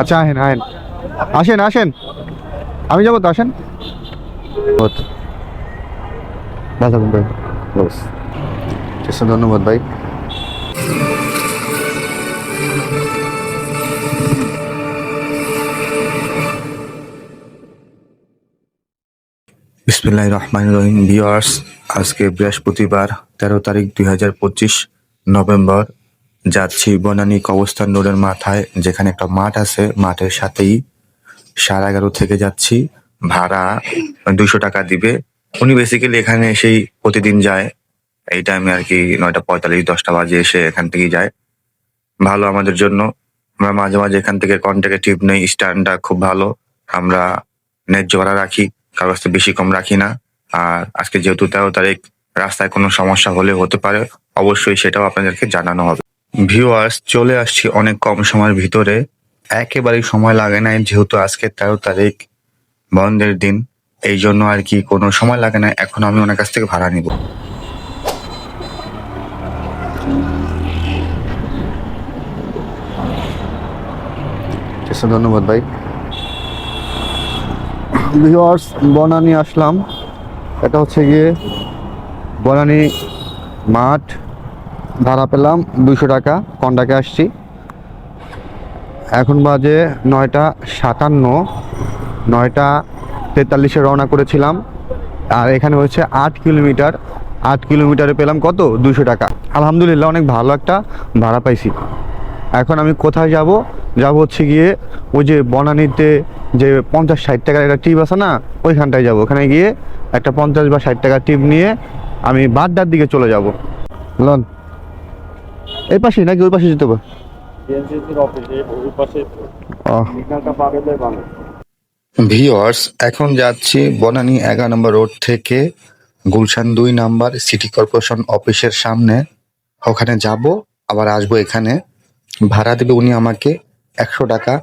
আচ্ছা আহেন আহেন, আসেন আসেন, আমি যাবো তো, আসেন। ভালো থাকুন ভাই, ধন্যবাদ ভাই। বিসমিল্লাহির রহমানির রহিম। ভিউয়ার্স, আজকে বৃহস্পতিবার 13 তারিখ 2025 নভেম্বর। যাচ্ছি বনানী কবরস্থান রোডের মাথায়, যেখানে একটা মাঠ আছে, মাঠের সাথেই 11:30 থেকে যাচ্ছি। ভাড়া 200 টাকা দিবে। উনি বেসিক্যালি এখানে এসেই প্রতিদিন যায় এই টাইমে আর কি, 9:45 10টা বাজে এসে এখান থেকেই যায়। ভালো আমাদের জন্য। আমরা মাঝে মাঝে এখান থেকে কন্ট্যাক্টে টিপ নেই। স্ট্যান্ডটা খুব ভালো, আমরা ন্যায্য ভাড়া রাখি, কারো কাছে বেশি কম রাখি না। আর আজকে যেহেতু 13 তারিখ, রাস্তায় কোনো সমস্যা হলে হতে পারে, অবশ্যই সেটাও আপনাদেরকে জানানো হবে। ভিউয়ার্স, চলে আসছি অনেক কম সময়ের ভিতরে, একেবারেই সময় লাগে নাই, যেহেতু আজকে 13 তারিখ বন্ধের দিন, এই জন্য আর কি কোনো সময় লাগে না। এখন আমি ওনার কাছ থেকে ভাড়া নিব। ধন্যবাদ ভাই। ভিউয়ার্স, বনানী আসলাম। এটা হচ্ছে গিয়ে বনানী মাঠ, ভাড়া পেলাম 200 টাকা, কন্ডাকে আসছি। এখন বাজে 9:57, 9:43 রওনা করেছিলাম। আর এখানে হচ্ছে 8 কিলোমিটার, 8 কিলোমিটারে পেলাম কত, 200 টাকা। আলহামদুলিল্লাহ, অনেক ভালো একটা ভাড়া পাইছি। এখন আমি কোথায় যাব? যাব হচ্ছে গিয়ে ওই যে বনানীতে যে 50-60 টাকার একটা টিপ আছে না, ওইখানটায় যাব। ওখানে গিয়ে একটা 50 বা 60 টাকার টিপ নিয়ে আমি বাড্ডার দিকে চলে যাব। লন, এই পাশে নাকি ওই পাশে যেতে হবে? ভিউয়ার্স, এখন যাচ্ছি বনানী 11 নম্বর রোড থেকে গুলশান 2 নাম্বার সিটি কর্পোরেশন অফিসের সামনে। ওখানে যাব, আবার আসবো এখানে। ভাড়া দেবে উনি আমাকে 100 টাকা।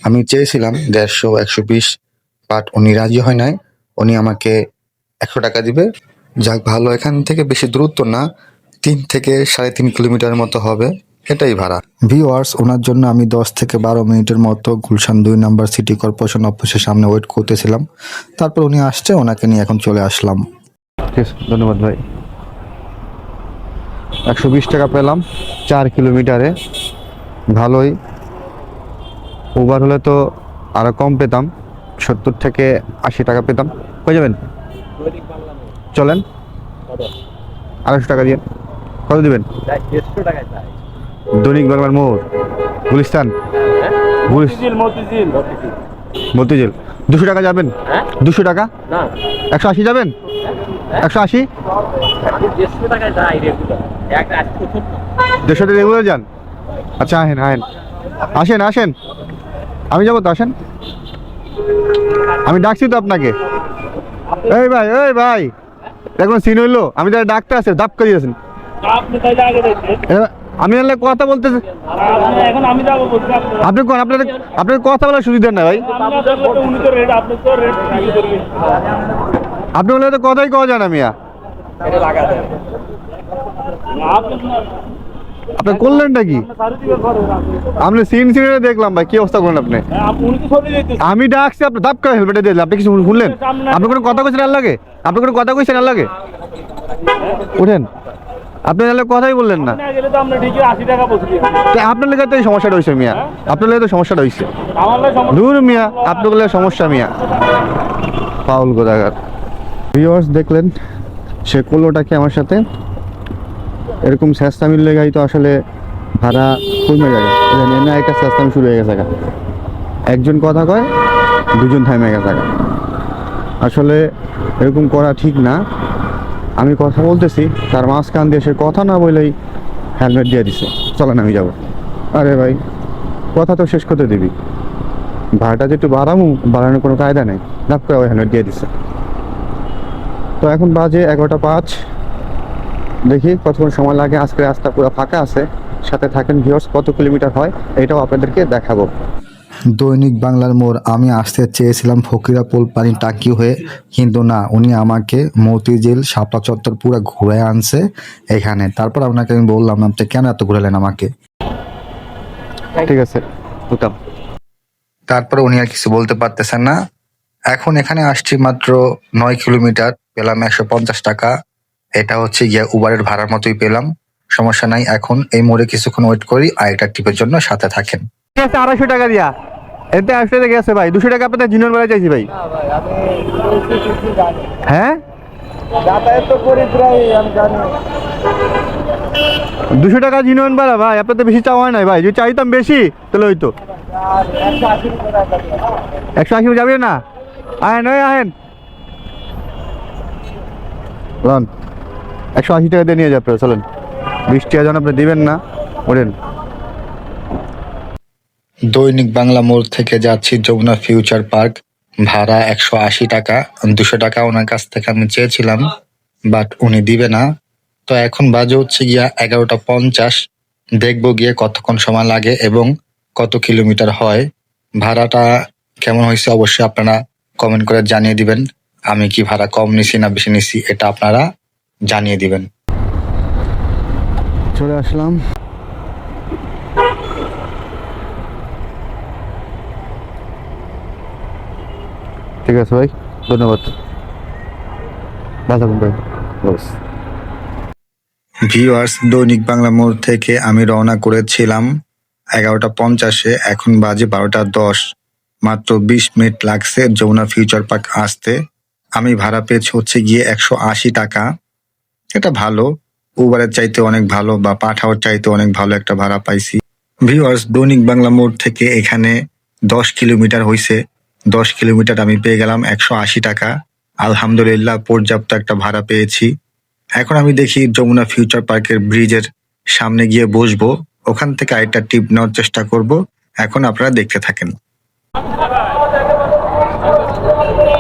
আমি চেয়েছিলাম 150 120, বাট উনি রাজি হয় নাই। উনি আমাকে 100 টাকা দিবে। যাক ভালো, এখান থেকে বেশি দূরত্ব না, 3 থেকে 3.5 কিলোমিটার মতো হবে, এটাই ভাড়া। ভিউয়ার্স, ওনার জন্য আমি 10 থেকে 12 মিনিটের মতো গুলশান 2 নাম্বার সিটি কর্পোরেশন অফিসের সামনে ওয়েট করতেছিলাম। তারপর উনি আসছে, ওনাকে নিয়ে এখন চলে আসলাম। ঠিক আছে, ধন্যবাদ ভাই। 120 টাকা পেলাম 4 কিলোমিটারে, ভালোই। উবার হলে তো আরো কম পেতাম, 70 থেকে 80 টাকা পেতাম। কই যাবেন? চলেন, 250 টাকা দিয়ে। কত দিবেন? দৈনিক বাংলার মোড়, গুলিস্তান, মতিঝিল। 200 টাকা যাবেন? 200 টাকা? 180 যাবেন? 180? 150 টাকা রেগুলার যান? আচ্ছা আহেন আহেন, আসেন আসেন, আমি যাবো তো, আসেন। আমি ডাকছি তো আপনাকে। এই ভাই, এই ভাই, এখন সিন হইলো, আমি তাহলে ডাকতে আছে, দাপ করে দিয়েছেন। আমি এলে কথা বলতে, আপনি কোন, আপনার কথা বলার সুবিধা না ভাই। আপনি বললে তো কথাই কওয়া যায় না মিয়া। আপনি করলেনটা কি? আপনি সিন সিনে দেখলাম ভাই, কি অবস্থা করলেন আপনি? আমি ডাকছি, আপনি দাপ করে হেলমেটে দিলেন, আপনি কিছু শুনলেন? আপনি কোনো কথা কইছেন আর লাগে? আপনি কোনো কথা কইছেন আর লাগে? উঠেন, আপনি তাহলে কথাই বললেন না। আপনার লেগে তো এই সমস্যাটা হয়েছে মিয়া, আপনার লেগে তো সমস্যাটা হয়েছে। দূর মিয়া, আপনার লেগে সমস্যা মিয়া, পাউল গোদাগার। ভিউয়ার্স, দেখলেন সে করলোটাকে আমার সাথে, এরকম স্যাস্তামির লেগাই তো আসলে ভাড়া কমে যাবে। না, একটা স্যাস্তামি শুরু হয়ে গেছে, একজন কথা কয়, দুজন থামে গেছে। আসলে এরকম করা ঠিক না। আমি কথা বলতেছি, তার মাঝখান দিয়ে সে কথা না বলেই হেলমেট দিয়ে দিছে, চলেন আমি যাব। আরে ভাই, কথা তো শেষ করতে দিবি, ভাড়াটা যে একটু বাড়ানোর কোনো কায়দা নেই, নাপ করে ওই হেলমেট দিয়ে দিছে। তো এখন বাজে 11:05, দেখি কতক্ষণ সময় লাগে। আজকে রাস্তা পুরো ফাঁকা আছে, সাথে থাকেন ভিউয়ার্স। কত কিলোমিটার হয় এটাও আপনাদেরকে দেখাবো। দৈনিক বাংলার মোড় আমি আসতে চেয়েছিলাম ফকিরাপুল পানি টাঙ্কি হয়ে, কিন্তু না, উনি আমাকে মতিঝিল শাপলা চত্বর পুরো ঘুরে আনছে এখানে। তারপর আপনাকে আমি বললাম, আপনি কেন এত ঘুরালেন আমাকে? ঠিক আছে, বুঝলাম। তারপরে উনি আর কিছু বলতে পারতেছেন না। এখন এখানে আসছি মাত্র 9 কিলোমিটার, পেলাম 150 টাকা। এটা হচ্ছে গিয়া উবারের ভাড়ার মতোই পেলাম, সমস্যা নাই। এখন এই মোড়ে কিছুক্ষণ ওয়েট করি, আরেকটা ট্রিপের জন্য সাথে থাকেন। 250 টাকা দিয়া এতে আসতে গেছে ভাই, 200 টাকা আপনাদের জিনিয়ন বেলা চাইছি ভাই। হ্যাঁ যাতায়াত তো করি প্রায়, আমি জানি। 200 টাকা জিনিয়ন বেলা ভাই, আপনার তো বেশি চাওয়া হয় নাই ভাই, যদি চাইতাম বেশি তাহলে হইতো। আর 180 টাকা 180 যাবে না? আহেন ওই আহেন লন, 180 টাকা দিয়ে নিয়ে যাবে, চলেন। 20 টাকা যেন আপনি দিবেন না, ওঠেন। দৈনিক বাংলা মোড় থেকে যাচ্ছি যমুনা ফিউচার পার্ক, ভাড়া 180 টাকা। 200 টাকা ওনার কাছ থেকে আমি চেয়েছিলাম, বাট উনি দিবে না। তো এখন বাজে হচ্ছে গিয়া 11টা 50। দেখবো গিয়ে কতক্ষণ সময় লাগে এবং কত কিলোমিটার হয়। ভাড়াটা কেমন হয়েছে অবশ্যই আপনারা কমেন্ট করে জানিয়ে দিবেন। আমি কি ভাড়া কম নিছি না বেশি নিছি এটা আপনারা জানিয়ে দিবেন। চলে আসলাম। ঠিক আছে ভাই, ধন্যবাদ, ভালো থাকুন ভাই। বাস। ভিউয়ার্স, দৈনিক বাংলা মোড় থেকে আমি রওনা করেছিলাম 11টা 50-এ, এখন বাজে 12টা 10। মাত্র 20 মিনিট লাগছে যমুনা ফিউচার পার্ক আসতে। আমি ভাড়া পেয়েছি হচ্ছে গিয়ে 180 টাকা। এটা ভালো, উবারের চাইতে অনেক ভালো বা পাঠাওয়ার চাইতে অনেক ভালো একটা ভাড়া পাইছি। ভিউয়ার্স, দৈনিক বাংলা মোড় থেকে এখানে 10 কিলোমিটার হয়েছে। 10 কিলোমিটার আমি পেয়ে গেলাম 180 টাকা। আলহামদুলিল্লাহ, পর্যাপ্ত একটা ভাড়া পেয়েছি। এখন আমি দেখি যমুনা ফিউচার পার্কের ব্রিজের সামনে গিয়ে বসবো, ওখান থেকে আরেকটা টিপ নেওয়ার চেষ্টা করব। এখন আপনারা দেখতে থাকেন।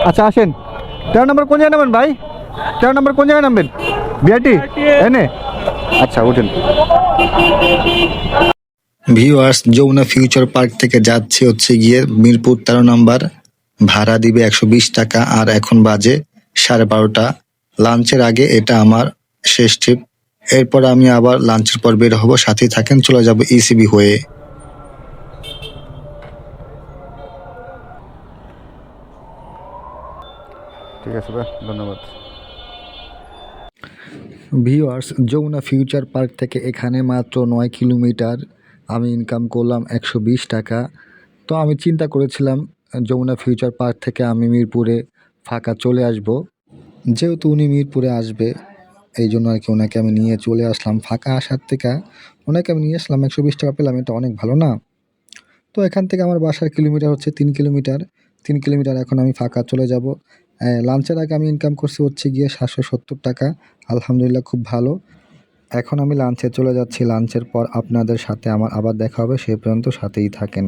আচ্ছা আসেন, 13 নম্বর কোন জায়গায় নামবেন ভাই? 13 নম্বর কোন জায়গায় নামবেন? বিআরটি এনে, আচ্ছা উঠেন। ভিউয়ার্স, যমুনা ফিউচার পার্ক থেকে যাচ্ছে হচ্ছে গিয়ে মিরপুর 13 নম্বর, ভাড়া দিবে 120 টাকা। আর এখন বাজে 12:30। লাঞ্চের আগে এটা আমার শেষ ট্রিপ। এরপর আমি আবার লাঞ্চের পর বের হব, সাথেই থাকেন, চলে যাব ইসিবি হয়ে। ঠিক আছে ভাই, ধন্যবাদ। ভিউয়ার্স, যমুনা ফিউচার পার্ক থেকে এখানে মাত্র 9 কিলোমিটার, আমি ইনকাম করলাম 120 টাকা। তো আমি চিন্তা করেছিলাম যমুনা ফিউচার পার্ক থেকে আমি মিরপুরে ফাঁকা চলে আসব। যেহেতু উনি মিরপুরে আসবে, এই জন্য আর কি ওনাকে আমি নিয়ে চলে আসলাম। ফাঁকা আসার থেকে ওনাকে আমি নিয়ে আসলাম, 120 টাকা পেলাম, এটা অনেক ভালো না? তো এখান থেকে আমার বাসার কিলোমিটার হচ্ছে 3 কিলোমিটার। 3 কিলোমিটার এখন আমি ফাঁকা চলে যাব। লাঞ্চের আগে আমি ইনকাম করছি হচ্ছে গিয়ে 770 টাকা। আলহামদুলিল্লাহ, খুব ভালো। এখন আমি লাঞ্চে চলে যাচ্ছি, লাঞ্চের পর আপনাদের সাথে আমার আবার দেখা হবে, সেই পর্যন্ত সাথেই থাকেন।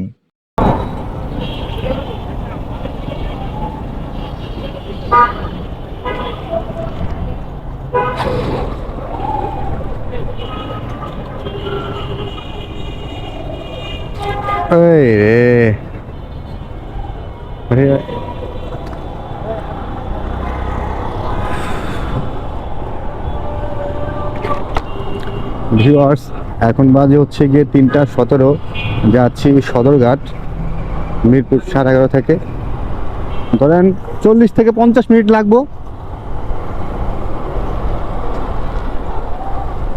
এই রে ভিউয়ার্স, এখন বাজে হচ্ছে গিয়ে 3টা 17, যাচ্ছি সদরঘাট মিরপুর 11:30 থেকে। ধরেন 40 থেকে 50 মিনিট লাগবো।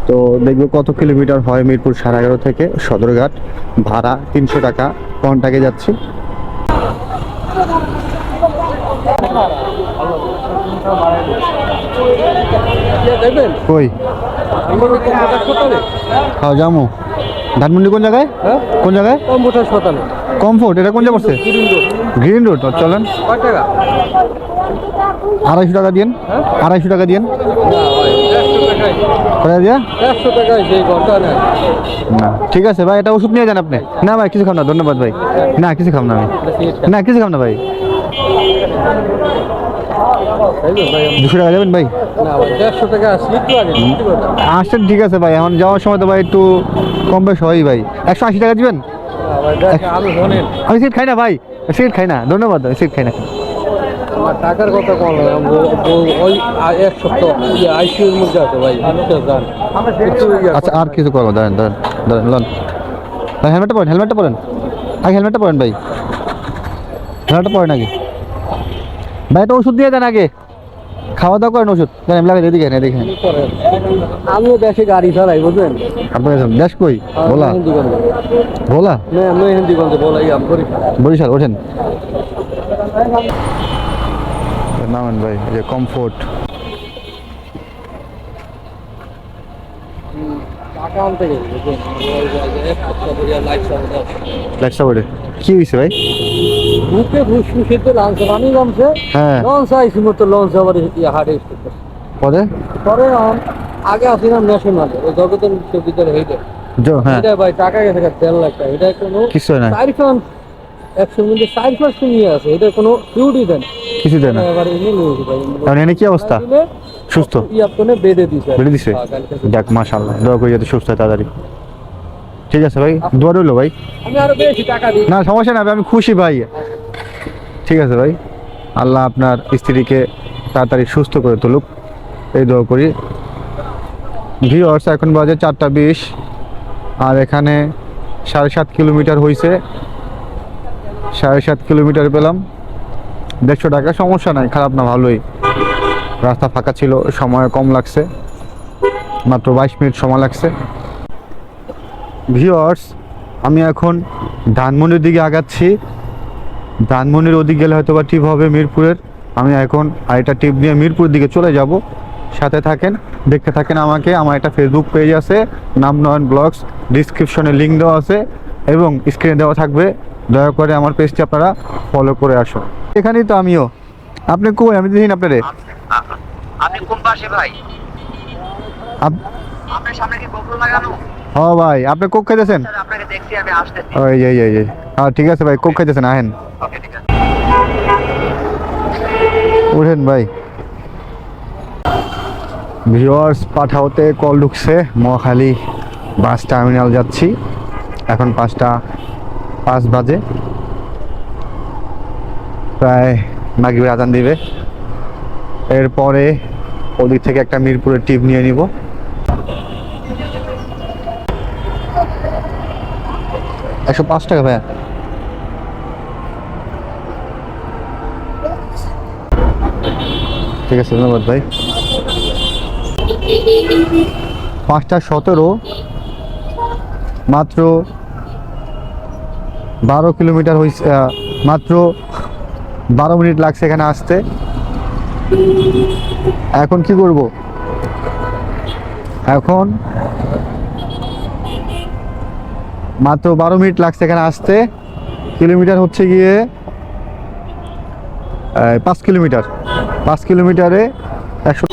তো দেখবো কত কিলোমিটার হয় মিরপুর 11:30 থেকে সদরঘাট। ভাড়া 300 টাকা, কন্টাকে যাচ্ছি। কই খাও যামো? ধানমন্ডি কোন জায়গায়? কোন জায়গায়? কমফোর্ট, এটা কোন জায়গায় পড়ছে? Green road. চলেন, 250 টাকা দিন। 250 টাকা দিন। না ঠিক আছে ভাই, এটা ওষুধ নিয়ে যান আপনি। না ভাই কিছু খাম না, ধন্যবাদ ভাই। না কিছু খাম না আমি, না কিছু খাম না ভাই। 200 টাকা যাবেন ভাই? আসছেন ঠিক আছে ভাই, এখন যাওয়ার সময় তো ভাই একটু কম বেশ হয় ভাই। 180 টাকা দিবেন? আমি সিট খাই না ভাই, সিট খাই না, ধন্যবাদ ভাই, সিট খাই না। টাকার কথা কম, ওই এক সপ্তাহ আইসিউর মধ্যে আছে ভাই। আচ্ছা আর কিছু করবো, দাঁড়ান দাঁড়ান দাঁড়ান লন ভাই, হেলমেটটা পরেন, হেলমেটটা পরেন, আগে হেলমেটটা পরেন ভাই। ঠান্ডাটা পড়ে নাকি ভাই? একটা ওষুধ দিয়ে দেন আগে, খাওয়া দাওয়া করেন, ওষুধ দেন। আমি লাগাই এদিকে এদিকে। আমিও দেশে গাড়ি চালাই বুঝলেন। আপনার কাছে দেশ কই? ভোলা? ভোলা মেহেন্দিগঞ্জে বলাই আম করি। বরিশাল? ওঠেন নামেন ভাই। এই যে কমফোর্ট। টাকা আনতে গেছি লাইটটা বড়ে কি হয়েছে ভাই? বুকে ফুসফুসের তো লাঞ্চ পানি কমছে। হ্যাঁ লঞ্চ আইসি মতো লঞ্চ আবার হাটে পরে পরে আগে আসিলাম ন্যাশনাল ওই জগতের ভিতরে হেঁটে হ্যাঁ এটা ভাই টাকা গেছে 1.5 লাখ টাকা। এটা কোনো কিছু হয় না, 100 মধ্যে 4% নিয়ে আছে। এটা কোনো ফিউডি দেন কিছু দেয় না। এবার এনে নিয়েছি ভাই। কারণ এনে কি অবস্থা? সুস্থ আপনি বেঁধে দিছে বেড়ে দিছে? যাক মাশাআল্লাহ, দোয়া করি যাতে সুস্থ হয় তাড়াতাড়ি। ঠিক আছে ভাই, দোয়া রইলো ভাই। আমি আরো বেশি টাকা দিই না সমস্যা না ভাই, আমি খুশি ভাই। ঠিক আছে ভাই, আল্লাহ আপনার স্ত্রীকে তাড়াতাড়ি সুস্থ করে তুলুক, এই দোয়া করি। ভিউয়ার্স এখন বাজে 4:20 আর এখানে 7.5 কিলোমিটার হয়েছে। 7.5 কিলোমিটার পেলাম 150 টাকা। সমস্যা নাই, খারাপ না, ভালোই। রাস্তা ফাঁকা ছিল, সময় কম লাগছে, মাত্র 22 মিনিট সময় লাগছে। ভিউয়ার্স আমি এখন ধানমন্ডির দিকে আগাচ্ছি। ধানমন্ডির ওদিকে গেলে হয়তো বা টিপ হবে মিরপুরের। আমি এখন আরেকটা টিপ নিয়ে মিরপুরের দিকে চলে যাব। সাথে থাকেন, দেখতে থাকেন আমাকে। আমার একটা ফেসবুক পেজ আছে, নাম নয়ন ব্লগস, ডিসক্রিপশনে লিঙ্ক দেওয়া আছে এবং স্ক্রিনে দেওয়া থাকবে। দয়া করে আমার পেজটি আপনারা ফলো করে আসুন। এখানেই তো আমিও। আপনি কই? আমি দেখি আপনারে। আপনি কোন পাশে ভাই? আপ- আপনার সামনে কি গোবর লাগানো? হ ভাই, আপনি কোক খাইতেছেন? স্যার আপনাকে দেখছি, আমি আসতেছি। ওই এই হ্যাঁ ঠিক আছে ভাই, কোক খাইতেছেন, আহেন। ওকে ঠিক আছে। উঠেন ভাই। ভিউয়ার্স পাঠাওতে কল ঢুকছে, মহাখালী বাস টার্মিনাল যাচ্ছি। এখন 5:05 বাজে, প্রায় মাগরিবের আজান দিবে। এরপরে ওদিক থেকে একটা মিরপুরের টিপ নিয়ে নিব। ৳105 ভাইয়া। ঠিক আছে, ধন্যবাদ ভাই। 5:17, মাত্র 12 কিলোমিটার হয়েছে, মাত্র 12 মিনিট লাগছে এখানে আসতে। এখন কি করব? এখন মাত্র 12 মিনিট লাগছে এখানে আসতে। কিলোমিটার হচ্ছে গিয়ে 5 কিলোমিটার। 5 কিলোমিটারে 100।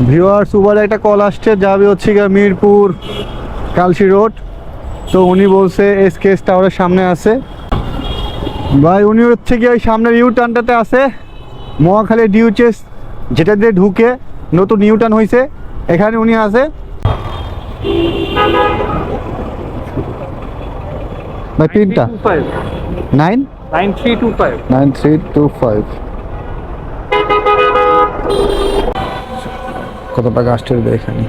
ভিউয়ার্স উবারে একটা কল আসছে, যাবে হচ্ছে গিয়ে মিরপুর কালশি রোড। তো উনি বলছে এসকেএস টাওয়ারের সামনে আছে ভাই। উনি হচ্ছে গিয়ে ওই সামনের ইউ টার্নটাতে আছে, মহাখালী ডিউচেস যেটা দিয়ে ঢুকে নতুন ইউ টার্ন হয়েছে, এখানে উনি আছে ভাই। পিনটা 9325। কত টাকা আসছে এখানে?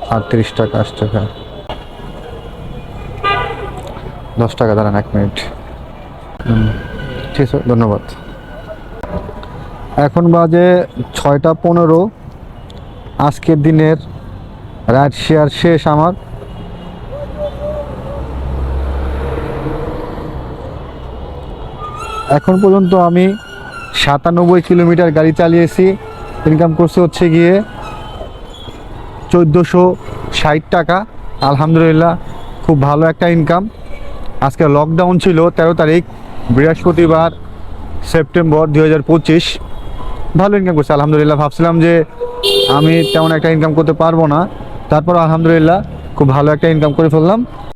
$38 আসছে। 10 টাকা দাঁড়ান, 1 মিনিট। ঠিক আছে, ধন্যবাদ। এখন বাজে 6:15। আজকের দিনের রাইড শেয়ার শেষ আমার। এখন পর্যন্ত আমি 97 কিলোমিটার গাড়ি চালিয়েছি। ইনকাম করছে হচ্ছে গিয়ে 1460 টাকা। আলহামদুলিল্লাহ, খুব ভালো একটা ইনকাম। আজকে লকডাউন ছিল 13 তারিখ, বৃহস্পতিবার, সেপ্টেম্বর 2025। ভালো ইনকাম করছে আলহামদুলিল্লাহ। ভাবছিলাম যে আমি তেমন একটা ইনকাম করতে পারবো না, তারপর আলহামদুলিল্লাহ খুব ভালো একটা ইনকাম করে ফেললাম।